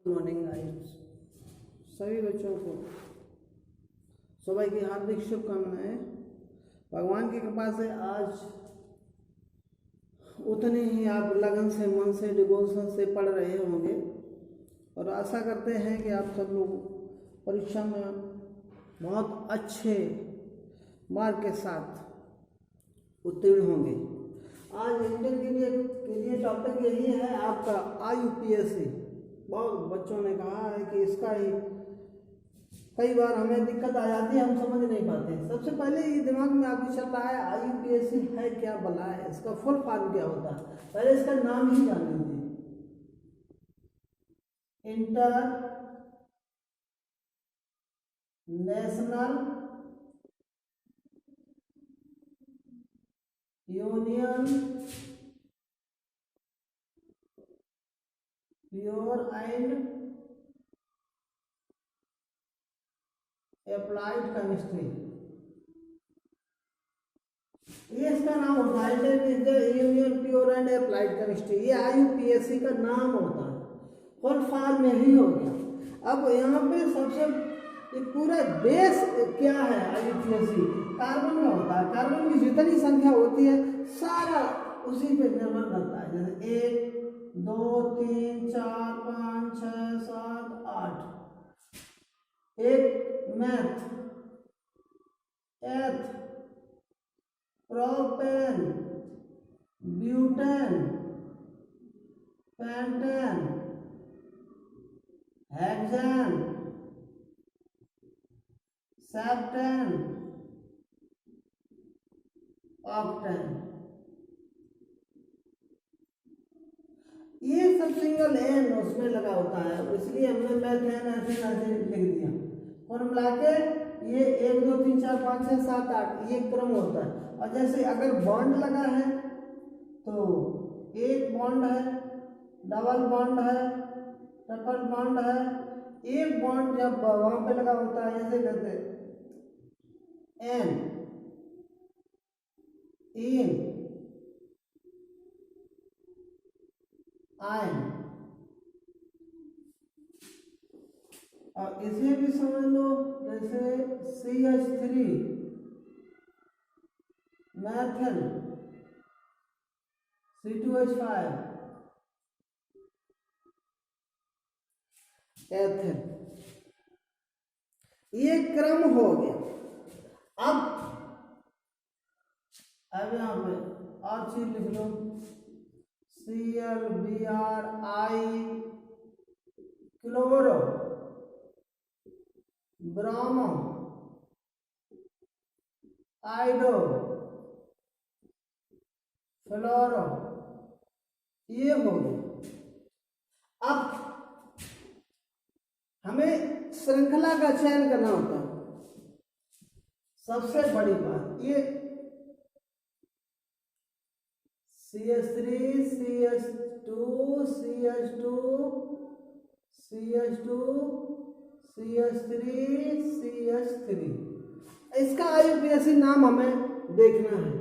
Good morning guys. सभी बच्चों को सुबह की हार्दिक शुभकामनाएं। भगवान की कृपा से आज उतने ही आप लगन से, मन से, डिवोशन से पढ़ रहे होंगे और आशा करते हैं कि आप सब लोग परीक्षा में बहुत अच्छे मार्क के साथ उत्तीर्ण होंगे। आज इंटर के लिए टॉपिक यही है आपका IUPAC। बहुत बच्चों ने कहा है कि इसका ही कई बार हमें दिक्कत आ जाती है, हम समझ नहीं पाते। सबसे पहले ये दिमाग में आपको चल रहा है IUPAC है क्या, भला है इसका फुल फॉर्म क्या होता है। पहले इसका नाम ही जान लीजिए, inter national union pure and applied chemistry, ये इसका नाम होता है। Union pure and applied chemistry, ये IUPAC का नाम होता है, फुल फॉर्म में ही हो गया। अब यहाँ पे सबसे ये पूरा बेस क्या है IUPAC, कार्बन में होता है। कार्बन की जितनी संख्या होती है सारा उसी पे निर्भर करता है। जैसे 1 2 3 4 5 6 7 8, एक meth, eth, propane, butane, pentane, hexane, heptane, octane. ये सब सिंगल एन उसमें लगा होता है, इसलिए हमने मैथेन ऐसे लिख दिया। और मिला के ये 1 2 3 4 5 6 7 8 ये क्रम होता है। और जैसे अगर बॉन्ड लगा है तो एक बॉन्ड है, डबल बॉन्ड है, ट्रिपल बॉन्ड है। एक बॉन्ड जब वहां पे लगा होता है ऐसे कहते एन, इन, आयन। और इसे भी समझ लो जैसे CH3 मैथन, C2H5 एथेन। ये क्रम हो गया। अब यहाँ पे और चीज लिख लो, Cl Br I chloro, bromo, iodo, fluoro, ये हो गया। अब हमें श्रृंखला का चयन करना होता है। सबसे बड़ी बात ये CH3 CH2 CH2 CH2 CH3 CH3, इसका IUPAC नाम हमें देखना है।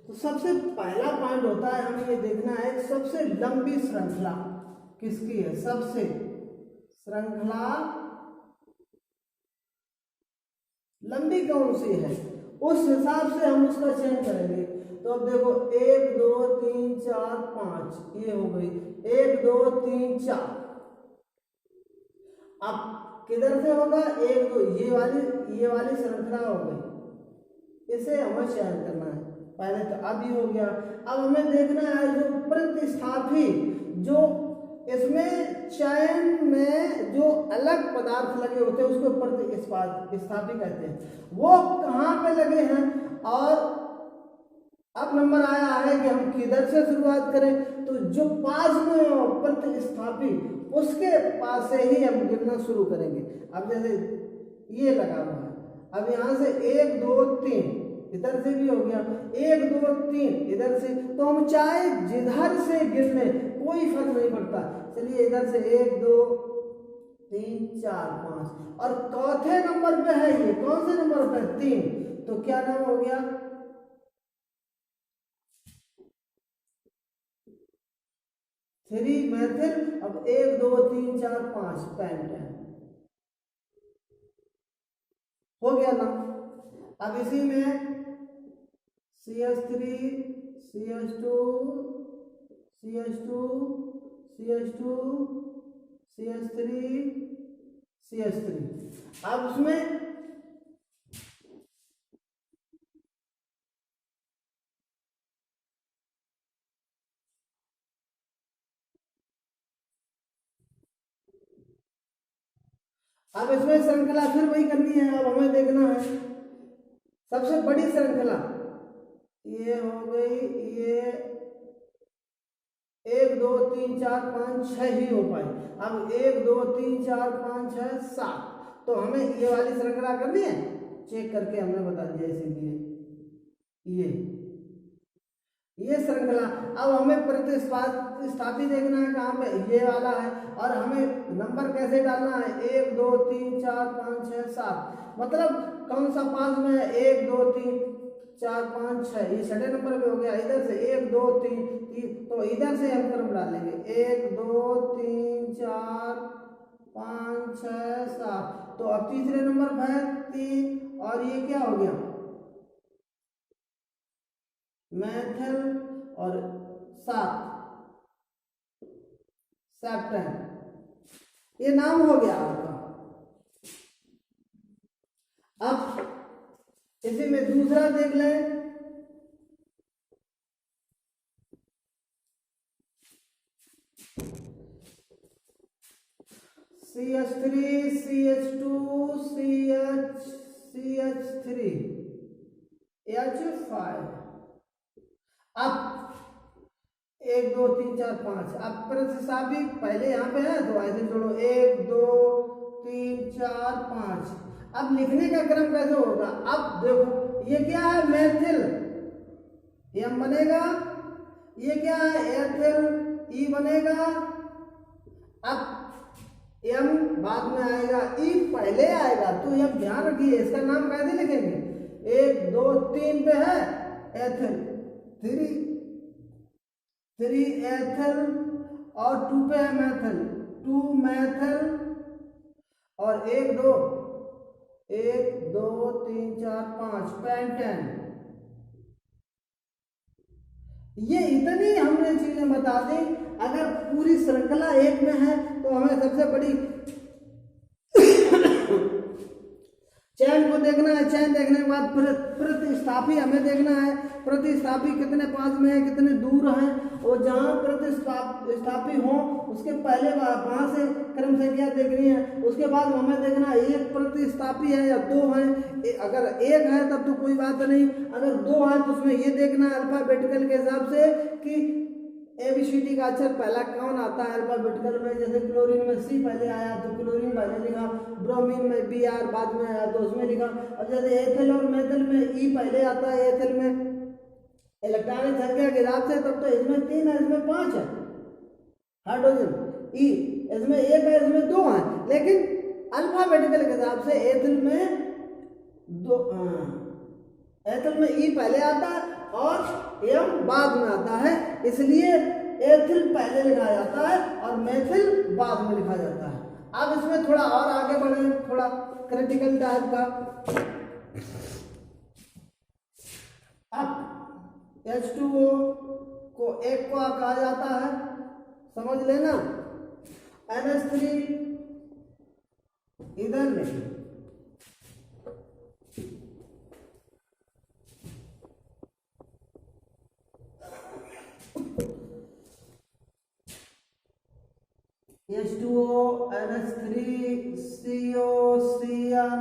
तो सबसे पहला पॉइंट होता है, हमें ये देखना है सबसे लंबी श्रृंखला किसकी है। सबसे श्रृंखला लंबी कौन सी है, उस हिसाब से हम उसका चयन करेंगे। तो अब देखो 1 2 3 4 5 ये हो गई, 1 2 3 4। अब किधर से होगा, 1 2 ये वाली श्रृंखला हो गई, इसे हमें चयन करना है। पहले तो अब ये हो गया। अब हमें देखना है जो प्रतिस्थापी, जो इसमें चयन में जो अलग पदार्थ लगे होते हैं उसको प्रतिस्थापी कहते हैं, वो कहाँ पे लगे हैं। और अब नंबर आया है कि हम किधर से शुरुआत करें, तो जो पास में हो प्रतिस्थापी उसके पास से ही हम गिनना शुरू करेंगे। अब जैसे ये लगा हुआ है, अब यहाँ से 1 2 3 इधर से भी हो गया, 1 2 3 इधर से, तो हम चाहे जिधर से गिन लें कोई फर्क नहीं पड़ता। चलिए इधर से 1 2 3 4 5 और चौथे नंबर पे है, ये कौन से नंबर पे, 3, तो क्या नाम हो गया, 3 मेथिल। अब 1 2 3 4 5 पेंटेन हो गया ना। अब इसी में CH3 CH2 CH2 CH2 CH3 CH3। अब उसमें श्रृंखला फिर वही करनी है। अब हमें देखना है सबसे बड़ी श्रृंखला ये हो गई, ये 1 2 3 4 5 6 ही हो पाई। अब 1 2 3 4 5 6 7, तो हमें ये वाली श्रृंखला करनी है, चेक करके हमने बता दिया। इसीलिए ये श्रृंखला। अब हमें प्रतिस्थापी देखना है कहाँ पे, ये वाला है। और हमें नंबर कैसे डालना है, 1 2 3 4 5 6 7, मतलब कौन सा 5 में है, 1 2 3 4 5 6, ये छठे नंबर पे हो गया। इधर से 1 2 3 3, तो इधर से हम क्रम डालेंगे 1 2 3 4 5 6 7। तो अब तीसरे नंबर पर है 3, और ये क्या हो गया, मेथल, और 7 सेप्टेन, ये नाम हो गया आपका। अब इसी में दूसरा देख लें, CH3 CH2 CH3 H5। अब 1 2 3 4 5, अब प्रतिस्थापी पहले यहाँ पे है तो ऐसे जोड़ो 1 2 3 4 5। अब लिखने का क्रम कैसे होगा, अब देखो ये क्या है, मेथिल, M बनेगा। ये क्या है, एथिल, E बनेगा। अब M बाद में आएगा, E पहले आएगा। तो ये ध्यान रखिए, इसका नाम कैसे लिखेंगे, 1 2 3 पे है एथिल, 3 एथिल, और 2 पे है मेथिल, 2 मेथिल, और 1 2 3 4 5 पेंटेन। ये इतनी हमने चीजें बता दी। अगर पूरी श्रृंखला एक में है तो हमें सबसे बड़ी चैन को देखना है। चैन देखने के बाद प्रतिस्थापी हमें देखना है, प्रतिस्थापी कितने पास में है, कितने दूर हैं, और जहाँ प्रतिस्थापी हो उसके पहले वहां से क्रम संख्या देखनी है। उसके बाद हमें देखना है एक प्रतिस्थापी है या 2 है। अगर एक है तब तो कोई बात नहीं, अगर 2 है तो उसमें ये देखना है अल्फाबेटिकल के हिसाब से कि ABCD का अक्षर पहला कौन आता है अल्फाबेटिकल में। जैसे क्लोरीन में C पहले आया तो क्लोरीन पहले लिखा, ब्रोमीन में Br बाद में आया तो उसमें लिखा। अब जैसे एथिल और मेथिल में E पहले आता है, एथिल में इलेक्ट्रॉनिक संख्या के हिसाब से, तब तो इसमें 3 है, इसमें 5 है हाइड्रोजन E, इसमें 1 है, इसमें 2 है। लेकिन अल्फाबेटिकल के हिसाब से एथिल में E पहले आता है और M बाद में आता है, इसलिए एथिल पहले लिखा जाता है और मेथिल बाद में लिखा जाता है। अब इसमें थोड़ा और आगे बढ़े, थोड़ा क्रिटिकल टाइप का। अब H2O को एक को कहा जाता है, समझ लेना। NH3 इधर नहीं, H2O NH3 CO CN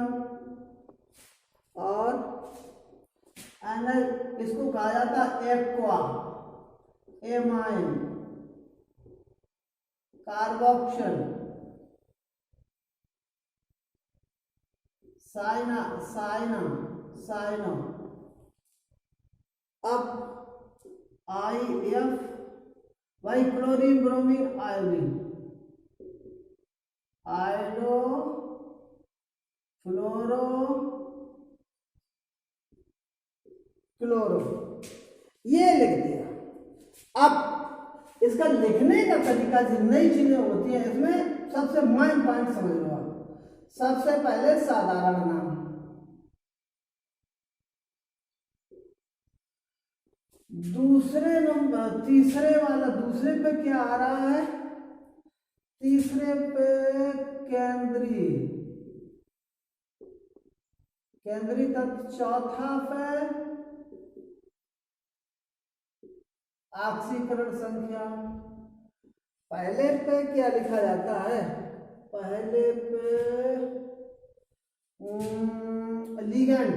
और इसको कहा जाता है एक्वा, एमाइन, कार्बोक्सिल, साइना। अब IF वही chlorine bromine iodine, iodo fluoro chloro, ये लिख दिया। अब इसका लिखने का तरीका जो नई चीजें होती हैं इसमें सबसे मेन पॉइंट समझ लो आप। सबसे पहले साधारण नाम, दूसरे नंबर तीसरे वाला, दूसरे पे क्या आ रहा है, तीसरे पे केंद्रीय, केंद्रीय तत्व, चौथा पे ऑक्सीकरण संख्या। पहले पे क्या लिखा जाता है, पहले पे लिगेंड।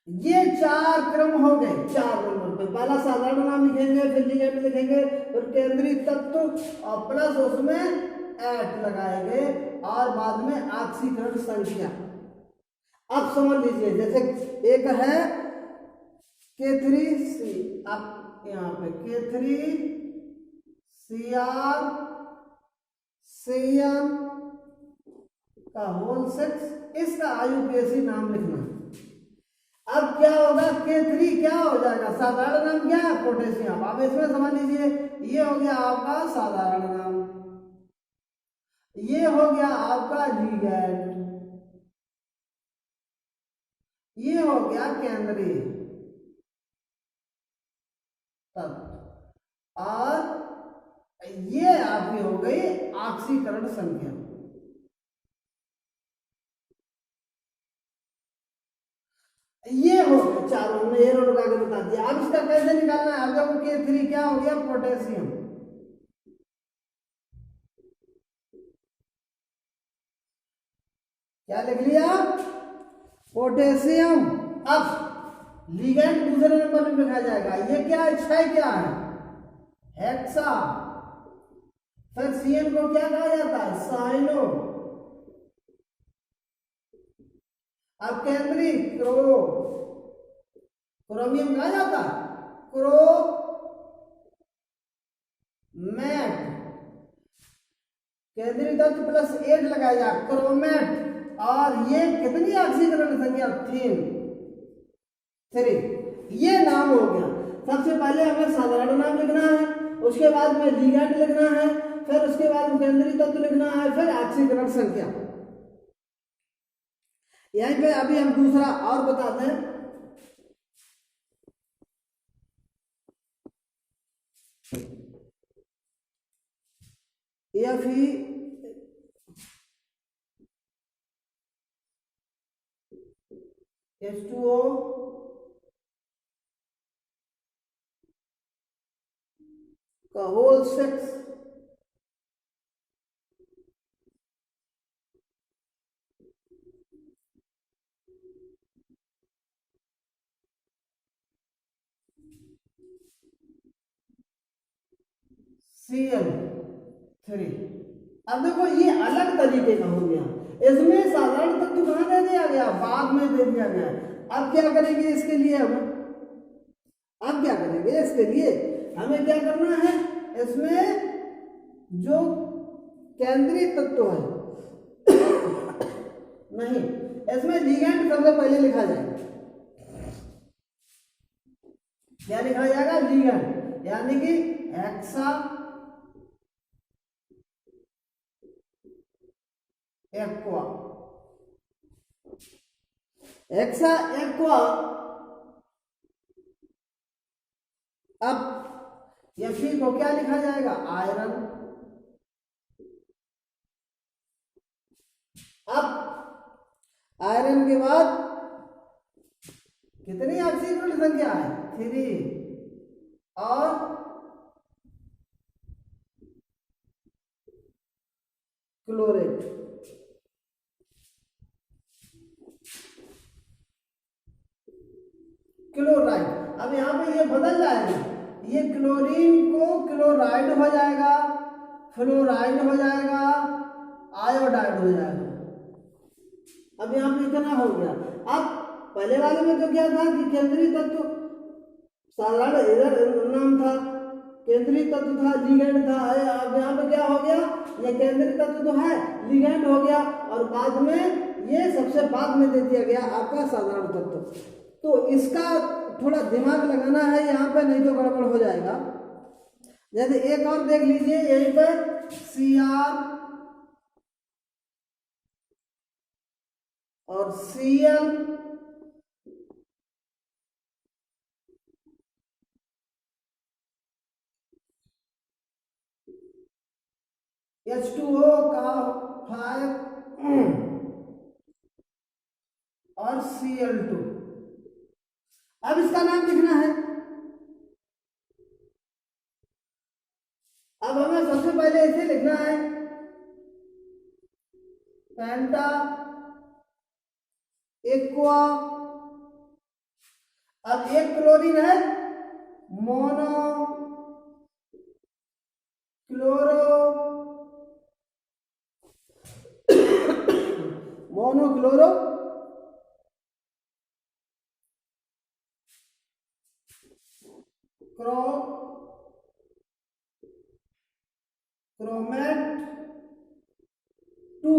ये चार क्रम हो गए, चार नंबर पे पहला साधारण नाम लिखेंगे, फिर लिगेंड लिखेंगे, फिर केंद्रीय तत्व और प्लस उसमें एट लगाएंगे और बाद में ऑक्सीकरण संख्या। अब समझ लीजिए जैसे एक है K3C, अब यहाँ पे K3Cr CN का होल 6, इसका IUPAC नाम लिखना। अब क्या होगा, K3 क्या हो जाएगा, साधारण नाम क्या है, पोटेशियम। अब इसमें समझ लीजिए ये हो गया आपका साधारण नाम, ये हो गया आपका लिगेंड, ये हो गया केंद्रीय तत्व और ये आपकी हो गई ऑक्सीकरण संख्या। ये हो गया चारों में एरो लगा के बता दिया। अब इसका कैसे निकालना है, अब देखो K3 क्या हो गया, पोटेशियम, क्या लिख लिया, पोटेशियम। अब लिगेंड दूसरे नंबर में लिखा जाएगा, ये क्या है, 6 क्या है, हेक्सा। फिर CN को क्या कहा जाता है, साइनो। अब केंद्रीय क्रोमियम कहा जाता है, क्रोमेट। केंद्रीय तत्व प्लस 8 लगाया, क्रोमेट। और ये कितनी ऑक्सीकरण संख्या, 3। ये नाम हो गया। सबसे पहले हमें साधारण नाम लिखना है, उसके बाद में लिगेंड लिखना है, फिर उसके बाद में केंद्रीय तत्व लिखना है, फिर ऑक्सीकरण संख्या। यहीं पे अभी हम दूसरा और बताते हैं। Fe H2O का होल 6, Cl3। अब देखो ये अलग तरीके का हो गया, इसमें साधारण तत्व कहाँ दे दिया गया, बाद में दे दिया गया। अब क्या करेंगे इसके लिए, अब क्या करेंगे इसके लिए, हमें क्या करना है, इसमें जो केंद्रीय तत्व है नहीं, इसमें लिगेंड सबसे पहले लिखा जाएगा। क्या लिखा जाएगा, लिगेंड, यानी कि हेक्सा एक्वा, हेक्सा एक्वा। अब Fe को क्या लिखा जाएगा, आयरन। अब आयरन के बाद कितनी ऑक्सीकरण संख्या है, 3 और क्लोरेट। क्लोराइड। अब यहाँ पे ये बदल जाएगा, ये क्लोरीन को क्लोराइड हो जाएगा, फ्लोराइड हो जाएगा, आयोडाइड हो जाएगा। अब यहाँ पे इतना हो गया। अब पहले वाले में तो क्या था कि केंद्रीय तत्व साधारण इधर नाम था, केंद्रीय तत्व था, लिगेंड था। अब यहाँ पे क्या हो गया, ये केंद्रीय तत्व तो है, लिगेंड हो गया, और बाद में ये सबसे बाद में दे दिया गया आपका साधारण तत्व। तो इसका थोड़ा दिमाग लगाना है यहाँ पे, नहीं तो गड़बड़ हो जाएगा। जैसे एक और देख लीजिए यहीं पे Cr और Cl H2O का 5 और Cl2। अब इसका नाम लिखना है। अब हमें सबसे पहले इसे लिखना है पेंटा एक्वा। अब एक क्लोरीन है मोनो क्लोरो मोनोक्लोरो क्रोमेट 2।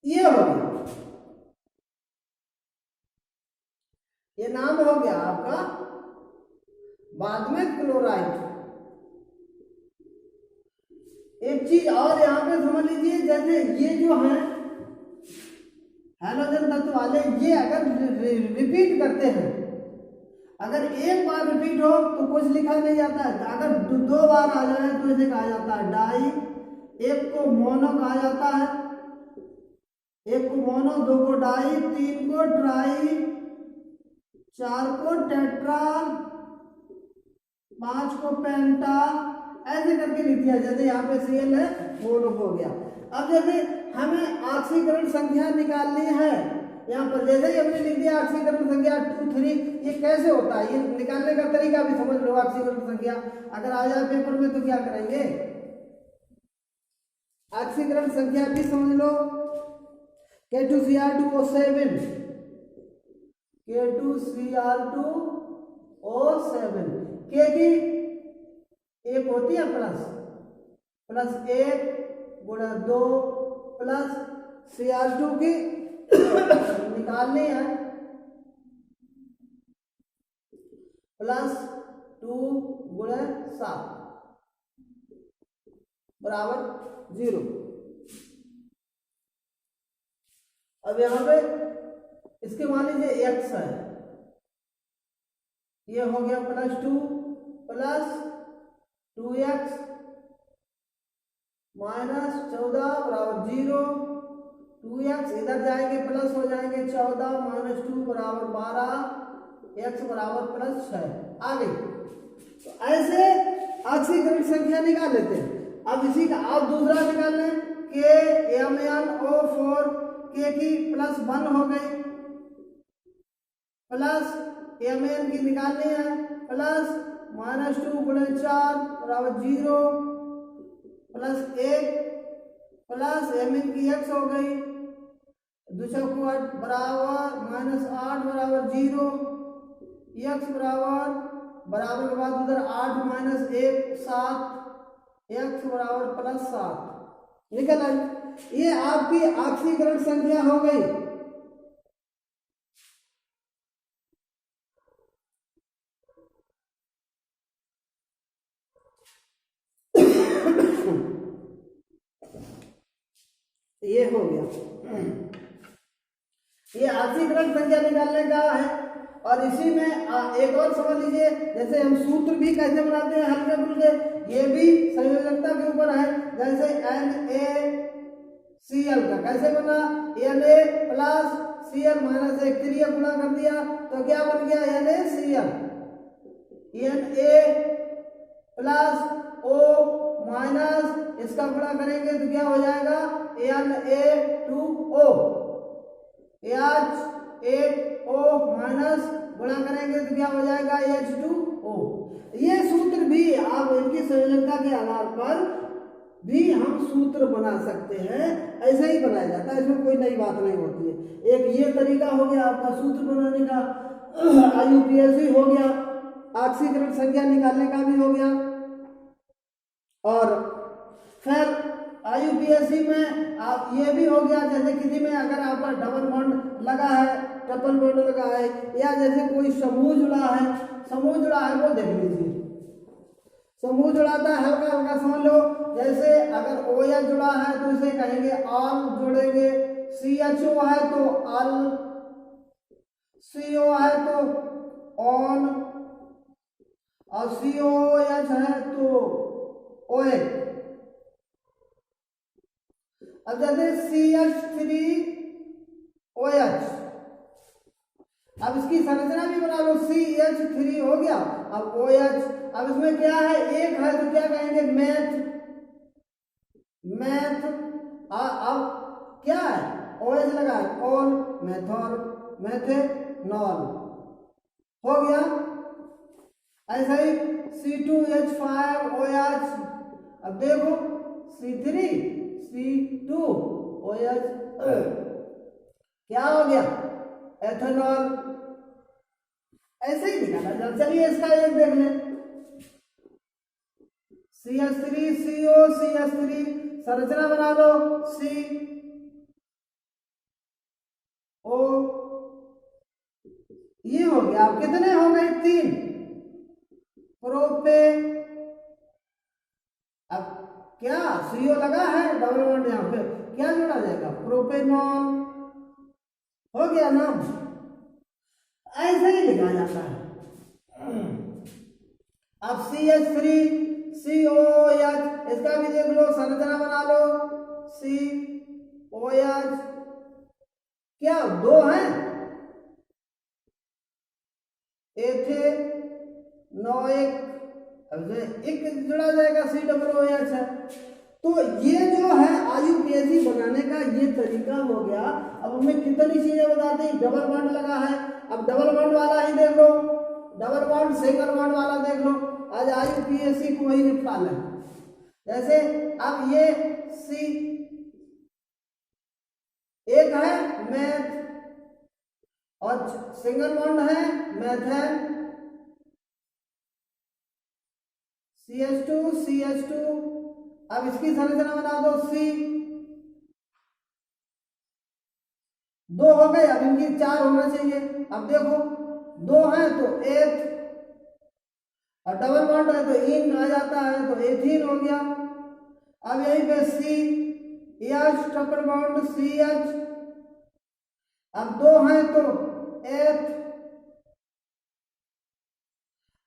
ये हो गया, ये नाम हो गया आपका। बाद में क्लोराइड। एक चीज और यहाँ पे समझ लीजिए, जैसे ये जो है हैलोजन तत्व वाले, ये अगर रिपीट करते हैं, अगर एक बार रिपीट हो तो कुछ लिखा नहीं जाता है, अगर दो बार आ जाए तो इसे कहा जाता है डाई। एक को मोनो कहा जाता है, एक को मोनो, दो को डाई, तीन को ट्राई, चार को टेट्रा, पांच को पेंटा, ऐसे करके लिख दिया। जैसे यहाँ पे Cl है, मोनो हो गया। अब जैसे हमें ऑक्सीकरण संख्या निकालनी है, यहाँ पर जैसे ही हमने लिख दिया ऑक्सीकरण संख्या 2 3, ये कैसे होता है, ये निकालने का तरीका भी समझ लो। ऑक्सीकरण संख्या अगर आ जाए पेपर में तो क्या करेंगे, ऑक्सीकरण संख्या भी समझ लो। K2Cr2O7, K2Cr2O7, K की एक होती है प्लस 1 गुणा 2 प्लस Cr2 की निकालनी है प्लस 2 गुणा 7 बराबर 0। अब यहाँ पे इसके मान लीजिए x है, ये हो गया +2 प्लस 2x माइनस 14 बराबर 0। 2x इधर जाएंगे प्लस हो जाएंगे 14 माइनस 2 बराबर 12, x बराबर +6 आ गई। तो ऐसे ऑक्सीकरण संख्या निकाल लेते हैं। अब इसी का आप दूसरा निकाल लें, KMnO4, K की +1 हो गई, प्लस Mn की निकालनी है, प्लस -2 गुणे 4 बराबर 0, प्लस 1 प्लस Mn की x हो गई, 2 को 8 बराबर -8 बराबर 0, x बराबर के बाद उधर 8 माइनस 1 7, x बराबर +7 निकल आई। ये आपकी ऑक्सीकरण संख्या हो गई। ये हो गया, ये ऑक्सीकरण संख्या निकालने का है। और इसी में एक और समझ लीजिए, जैसे हम सूत्र भी कैसे बनाते हैं हल्के फुल्के, ये भी संयोजकता के ऊपर है। जैसे NaCl का कैसे बना, Na प्लस Cl माइनस 1 3 गुणा कर दिया तो क्या बन गया NaCl। Na plus O minus इसका गुणा करेंगे तो क्या हो जाएगा Na2O, H8O माइनस गुणा करेंगे तो क्या हो जाएगा H2O। ये सूत्र भी आप इनकी संयोजकता के आधार पर भी हम सूत्र बना सकते हैं, ऐसे ही बनाया जाता है, इसमें कोई नई बात नहीं होती है। एक ये तरीका हो गया आपका सूत्र बनाने का, IUPAC हो गया, ऑक्सीकरण संख्या निकालने का भी हो गया। और फिर IUPAC में आप ये भी हो गया, जैसे किसी में अगर आपका डबल बॉन्ड लगा है, ट्रिपल बॉन्ड लगा है, या जैसे कोई समूह जुड़ा है, समूह जुड़ा है वो देख लीजिए। समूह जुड़ाता है, हल्का हल्का समझ लो। जैसे अगर OH जुड़ा है तो इसे कहेंगे ऑल जोड़ेंगे, CHO है तो ऑल, CO है तो ऑन, और COH है तो OH। अब जैसे CH3OH, अब इसकी संरचना भी बना लो, CH3 हो गया, अब OH। अब इसमें क्या है, एक है तो क्या कहेंगे, मैथ, मैथ। अब क्या है, OH लगा है, ऑल, मैथॉल, मैथेनॉल हो गया। ऐसा ही C2H5OH, अब देखो C3C2OH क्या हो गया, एथेनॉल। ऐसे ही निकाला जाए। चलिए इसका एक देख लें, CH3CO, CH3, संरचना बना लो, CO, ये हो गया। अब कितने हो गए, 3 प्रोपे। अब क्या CO लगा है, डबल बॉन्ड यहां पे, क्या जोड़ा जाएगा, प्रोपेनॉल हो गया नाम। ऐसे ही लिखा जाता है। अब CH3COOH, इसका भी देख लो, संरचना बना लो, COH, क्या 2 हैं, एथेनोइक, अब एक जुड़ा जाएगा, COOH है। तो ये जो है IUPAC बनाने का ये तरीका हो गया। अब हमें कितनी चीजें बताते हैं, डबल बॉन्ड लगा है, अब डबल बॉन्ड वाला ही देख लो, डबल बॉन्ड सिंगल बॉन्ड वाला देख लो। आज IUPAC को ही निपटा लें। जैसे अब ये C एक है मैथ, और सिंगल बॉन्ड है मैथेन, CH2 अब इसकी संरचना बना दो, C 2 हो गए, अब इनकी 4 होना चाहिए। अब देखो 2 है तो एथ, और डबल बॉन्ड है तो इन आ जाता है, तो एथीन हो गया। अब यहीं पे CH, ट्रिपल बॉन्ड CH, अब 2 है तो एथ,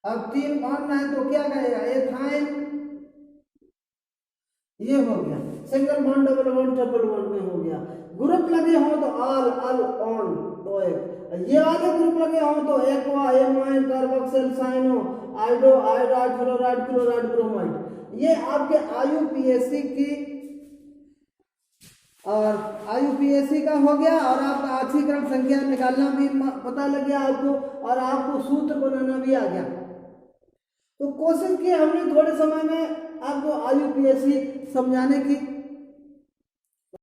अब 3 बॉन्ड है तो क्या कहेगा, एथाइन। ये हो गया single bond, double bond, triple bond में हो गया। ग्रुप लगे हो तो ऑल, अल, ऑन, तो ये वाले ग्रुप लगे हो तो aqua, amine, carboxyl, cyano, आइडो, iodide, fluoride, chloride, bromide. ये आपके IUPAC की, और IUPAC का हो गया। और आपका आक्षीकरण संख्या निकालना भी पता लग गया आपको, और आपको सूत्र बनाना भी आ गया। तो कोशिश की हमने थोड़े समय में आपको IUPAC समझाने की।